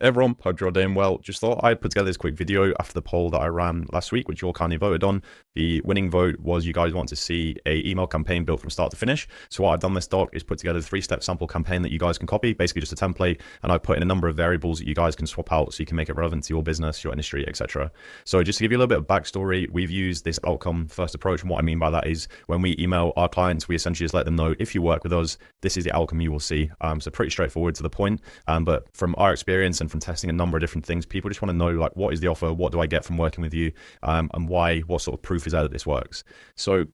Everyone, hope you're all doing well. Just thought I'd put together this quick video after the poll that I ran last week, which you all kindly voted on. The winning vote was you guys want to see a email campaign built from start to finish. So what I've done this doc is put together a 3-step sample campaign that you guys can copy, basically just a template, and I've put in a number of variables that you guys can swap out so you can make it relevant to your business, your industry, etc. So just to give you a little bit of backstory, we've used this outcome first approach, and what I mean by that is when we email our clients, we essentially just let them know, if you work with us, this is the outcome you will see. So pretty straightforward to the point, but from our experience and from testing a number of different things, people just want to know, like, what is the offer, what do I get from working with you, and why, what sort of proof is there that this works. So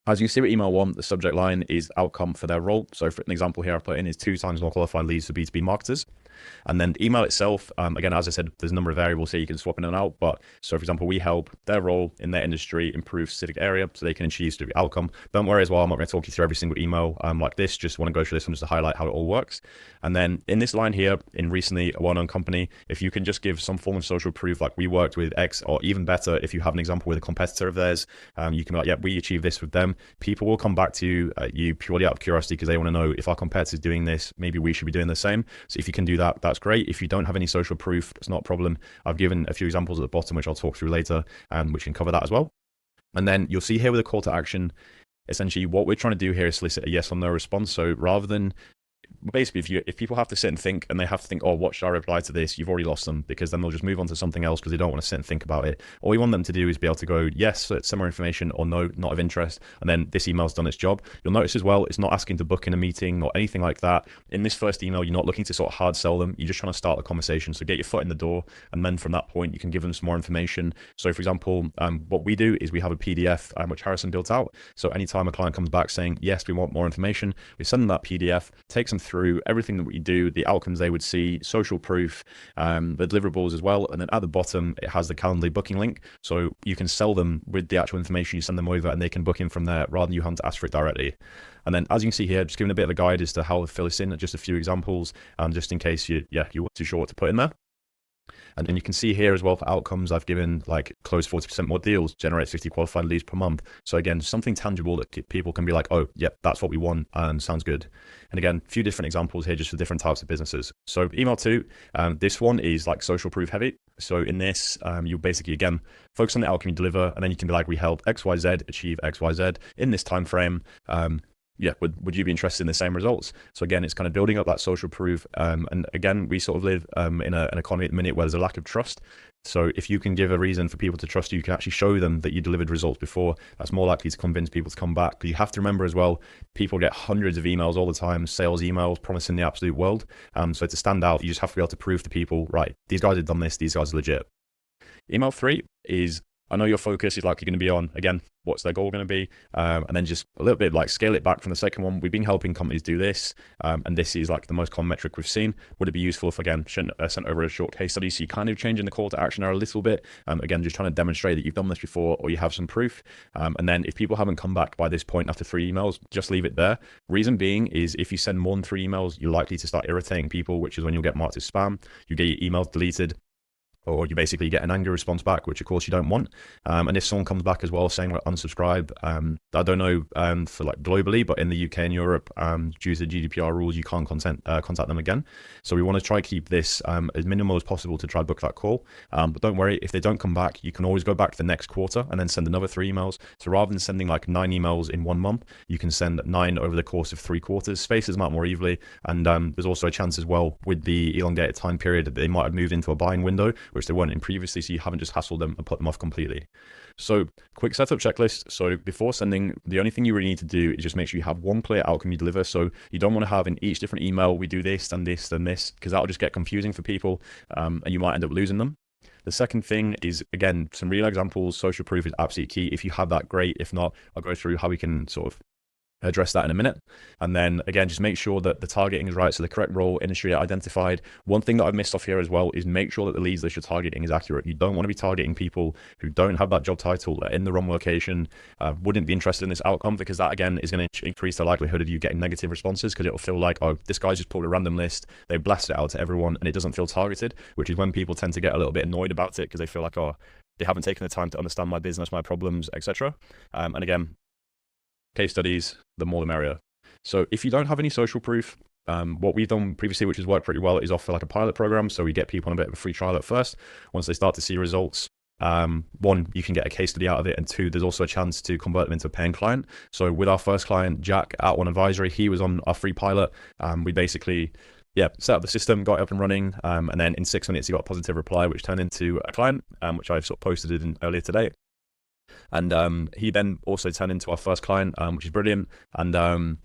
as you can see with email 1, the subject line is outcome for their role. So for an example here I've put in is 2 times more qualified leads for B2B marketers. And then the email itself, again, as I said, there's a number of variables here you can swap in and out. But so for example, we help their role in their industry improve specific area so they can achieve specific outcome. Don't worry as well, I'm not going to talk you through every single email like this. Just want to go through this one just to highlight how it all works. And then in this line here, in recently a well-known company, if you can just give some form of social proof, like we worked with X, or even better, if you have an example with a competitor of theirs, you can be like, yeah, we achieved this with them. People will come back to you purely out of curiosity because they want to know, if our competitor's doing this, maybe we should be doing the same. So if you can do that, that's great. If you don't have any social proof, it's not a problem. I've given a few examples at the bottom, which I'll talk through later, which can cover that as well. And then you'll see here with a call to action, essentially what we're trying to do here is solicit a yes or no response. So rather than basically, if people have to sit and think, and they have to think, oh, what should I reply to this? You've already lost them, because then they'll just move on to something else because they don't want to sit and think about it. All we want them to do is be able to go, yes, similar information, or no, not of interest. And then this email's done its job. You'll notice as well, it's not asking to book in a meeting or anything like that. In this first email, you're not looking to sort of hard sell them. You're just trying to start the conversation. So get your foot in the door. And then from that point, you can give them some more information. So for example, what we do is we have a PDF, which Harrison built out. So anytime a client comes back saying, yes, we want more information, we send them that PDF, takes them through everything that we do, the outcomes they would see, social proof, the deliverables as well. And then at the bottom, it has the Calendly booking link. So you can sell them with the actual information you send them over, and they can book in from there rather than you having to ask for it directly. And then as you can see here, just giving a bit of a guide as to how to fill this in, just a few examples, just in case you weren't too sure what to put in there. And then you can see here as well for outcomes, I've given like close 40% more deals, generate 50 qualified leads per month. So again, something tangible that people can be like, oh, yep, that's what we want, and sounds good. And again, a few different examples here just for different types of businesses. So email 2, this one is like social proof heavy. So in this, you basically, again, focus on the outcome you deliver, and then you can be like, we help XYZ achieve XYZ in this time frame. Yeah, would you be interested in the same results? So again, it's kind of building up that social proof. And again, we sort of live in an economy at the minute where there's a lack of trust. So if you can give a reason for people to trust you, you can actually show them that you delivered results before. That's more likely to convince people to come back. But you have to remember as well, people get hundreds of emails all the time, sales emails promising the absolute world. So to stand out, you just have to be able to prove to people, right, these guys have done this, these guys are legit. Email 3 is, I know your focus is likely going to be on, again, what's their goal going to be? And then just a little bit like scale it back from the second one. We've been helping companies do this, and this is like the most common metric we've seen. Would it be useful if, again, sent over a short case study? So you kind of changing the call to action there a little bit. Again, just trying to demonstrate that you've done this before or you have some proof. And then if people haven't come back by this point after 3 emails, just leave it there. Reason being is if you send more than 3 emails, you're likely to start irritating people, which is when you'll get marked as spam. You get your emails deleted, or you basically get an angry response back, which of course you don't want. And if someone comes back as well saying like unsubscribe, I don't know for like globally, but in the UK and Europe, due to the GDPR rules, you can't contact them again. So we want to try to keep this as minimal as possible to try to book that call. But don't worry, if they don't come back, you can always go back to the next quarter and then send another 3 emails. So rather than sending like 9 emails in 1 month, you can send 9 over the course of 3 quarters, spaces them out more evenly. And there's also a chance as well with the elongated time period that they might have moved into a buying window, which they weren't in previously, so you haven't just hassled them and put them off completely. So quick setup checklist. So before sending, the only thing you really need to do is just make sure you have one clear outcome you deliver. So you don't want to have in each different email, we do this and this and this, because that'll just get confusing for people, and you might end up losing them. The second thing is, again, some real examples. Social proof is absolutely key. If you have that, great. If not, I'll go through how we can sort of address that in a minute. And then again, just make sure that the targeting is right, so the correct role, industry identified. One thing that I've missed off here as well is make sure that the leads that you're targeting is accurate. You don't want to be targeting people who don't have that job title, that are in the wrong location, wouldn't be interested in this outcome, because that again is going to increase the likelihood of you getting negative responses, because it'll feel like, oh, this guy's just pulled a random list, they blast it out to everyone, and it doesn't feel targeted, which is when people tend to get a little bit annoyed about it, because they feel like, oh, they haven't taken the time to understand my business, my problems, etc. And again, case studies, the more the merrier. So if you don't have any social proof, What we've done previously, which has worked pretty well, is offer like a pilot program. So we get people on a bit of a free trial at first. Once they start to see results, one, you can get a case study out of it, and two, there's also a chance to convert them into a paying client. So with our first client, Jack at One Advisory, he was on our free pilot. We basically set up the system, got it up and running, and then in 6 minutes he got a positive reply, which turned into a client, which I've sort of posted in earlier today. And he then also turned into our first client, which is brilliant. And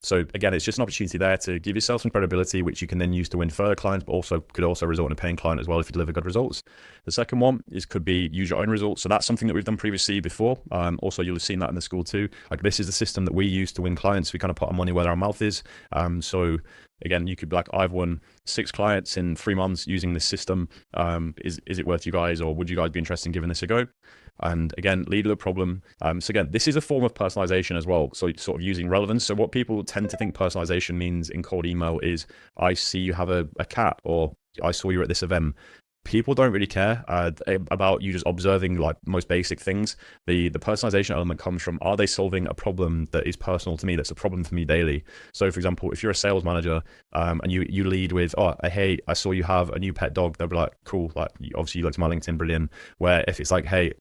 so again, it's just an opportunity there to give yourself some credibility, which you can then use to win further clients, but also could also result in a paying client as well if you deliver good results. The second one could be use your own results. So that's something that we've done previously before. Also, you'll have seen that in the Skool too. Like, this is the system that we use to win clients. We kind of put our money where our mouth is. So again, you could be like, I've won 6 clients in 3 months using this system. Is it worth you guys, or would you guys be interested in giving this a go? And again, lead with a problem. So again, this is a form of personalization as well. So sort of using relevance. So what people tend to think personalization means in cold email is, I see you have a cat, or I saw you at this event. People don't really care about you just observing like most basic things. The personalization element comes from, are they solving a problem that is personal to me, that's a problem for me daily? So for example, if you're a sales manager and you lead with, oh, hey, I saw you have a new pet dog, they'll be like, cool, like obviously you looked at my LinkedIn, brilliant. Where if it's like, hey,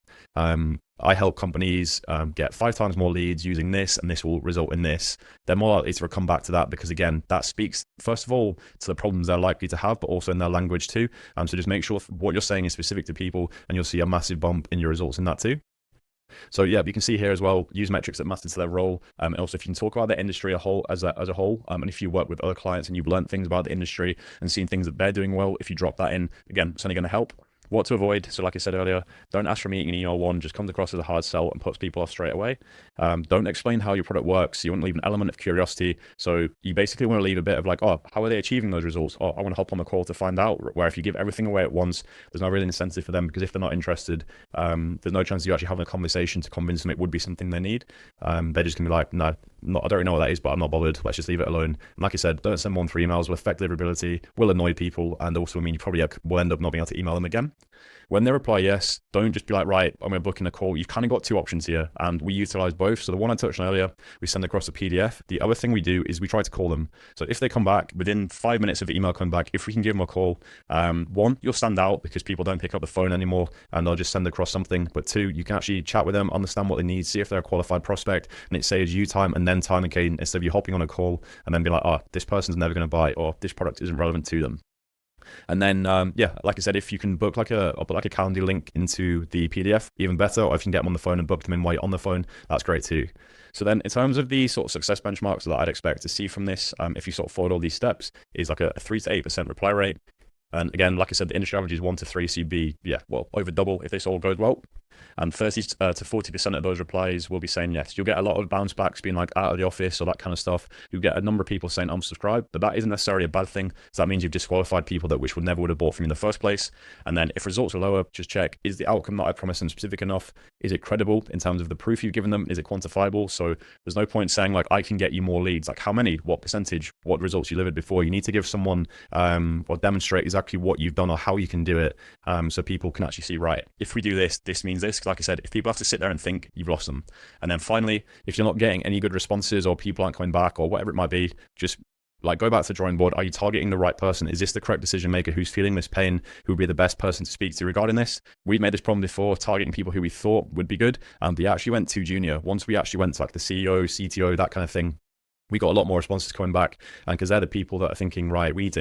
I help companies get 5 times more leads using this, and this will result in this, they're more likely to come back to that, because again, that speaks first of all to the problems they're likely to have, but also in their language too. So just make sure what you're saying is specific to people, and you'll see a massive bump in your results in that too. So yeah, you can see here as well, use metrics that matter to their role. And also, if you can talk about the industry as a whole, and if you work with other clients and you've learned things about the industry and seen things that they're doing well, if you drop that in, again, it's only going to help. What to avoid? So like I said earlier, don't ask for a meeting in email 1, just comes across as a hard sell and puts people off straight away. Don't explain how your product works. You want to leave an element of curiosity. So you basically want to leave a bit of like, oh, how are they achieving those results? Oh, I want to hop on the call to find out. Where if you give everything away at once, there's no real incentive for them, because if they're not interested, there's no chance you actually having a conversation to convince them it would be something they need. They're just going to be like, no, I don't really know what that is, but I'm not bothered. Let's just leave it alone. And like I said, don't send more than 3 emails. Will affect deliverability, will annoy people, and also mean you probably will end up not being able to email them again. When they reply yes, don't just be like, right, I'm going to book in a call. You've kind of got 2 options here, and we utilize both. So the one I touched on earlier, we send across a PDF. The other thing we do is we try to call them. So if they come back within 5 minutes of the email coming back, if we can give them a call, 1, you'll stand out because people don't pick up the phone anymore and they'll just send across something. But 2, you can actually chat with them, understand what they need, see if they're a qualified prospect, and it saves you time and then time again, instead of you hopping on a call and then be like, oh, this person's never going to buy, or this product isn't relevant to them. And then, like I said, if you can book I'll put a calendar link into the PDF, even better. Or if you can get them on the phone and book them in while you're on the phone, that's great too. So then in terms of the sort of success benchmarks that I'd expect to see from this, if you sort of followed all these steps, is like a 3 to 8% reply rate. And again, like I said, the industry average is 1 to 3, so you'd be, over double if this all goes well. And 30 to 40% of those replies will be saying yes. You'll get a lot of bounce backs being like out of the office or that kind of stuff. You'll get a number of people saying unsubscribe, but that isn't necessarily a bad thing. So that means you've disqualified people that which would never would have bought from you in the first place. And then if results are lower, just check, is the outcome that I promised them specific enough? Is it credible in terms of the proof you've given them? Is it quantifiable? So there's no point saying like, I can get you more leads. Like how many, what percentage, what results you delivered before. You need to give someone or demonstrate exactly what you've done or how you can do it, so people can actually see, right, if we do this, this means this. Like I said, if people have to sit there and think, you've lost them. And then finally, if you're not getting any good responses or people aren't coming back or whatever it might be, just like go back to the drawing board. Are you targeting the right person? Is this the correct decision maker who's feeling this pain, who would be the best person to speak to regarding this? We've made this problem before, targeting people who we thought would be good, and we actually went too junior. Once we actually went to like the CEO, CTO, that kind of thing, we got a lot more responses coming back, and because they're the people that are thinking, right, we need to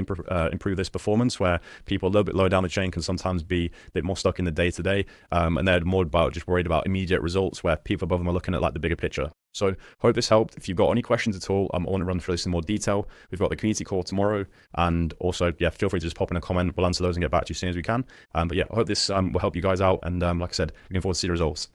improve this performance, where people a little bit lower down the chain can sometimes be a bit more stuck in the day-to-day, and they're more just worried about immediate results, where people above them are looking at like the bigger picture. So hope this helped. If you've got any questions at all, I want to run through this in more detail. We've got the community call tomorrow, and also, feel free to just pop in a comment. We'll answer those and get back to you as soon as we can. But I hope this will help you guys out, and like I said, looking forward to see the results.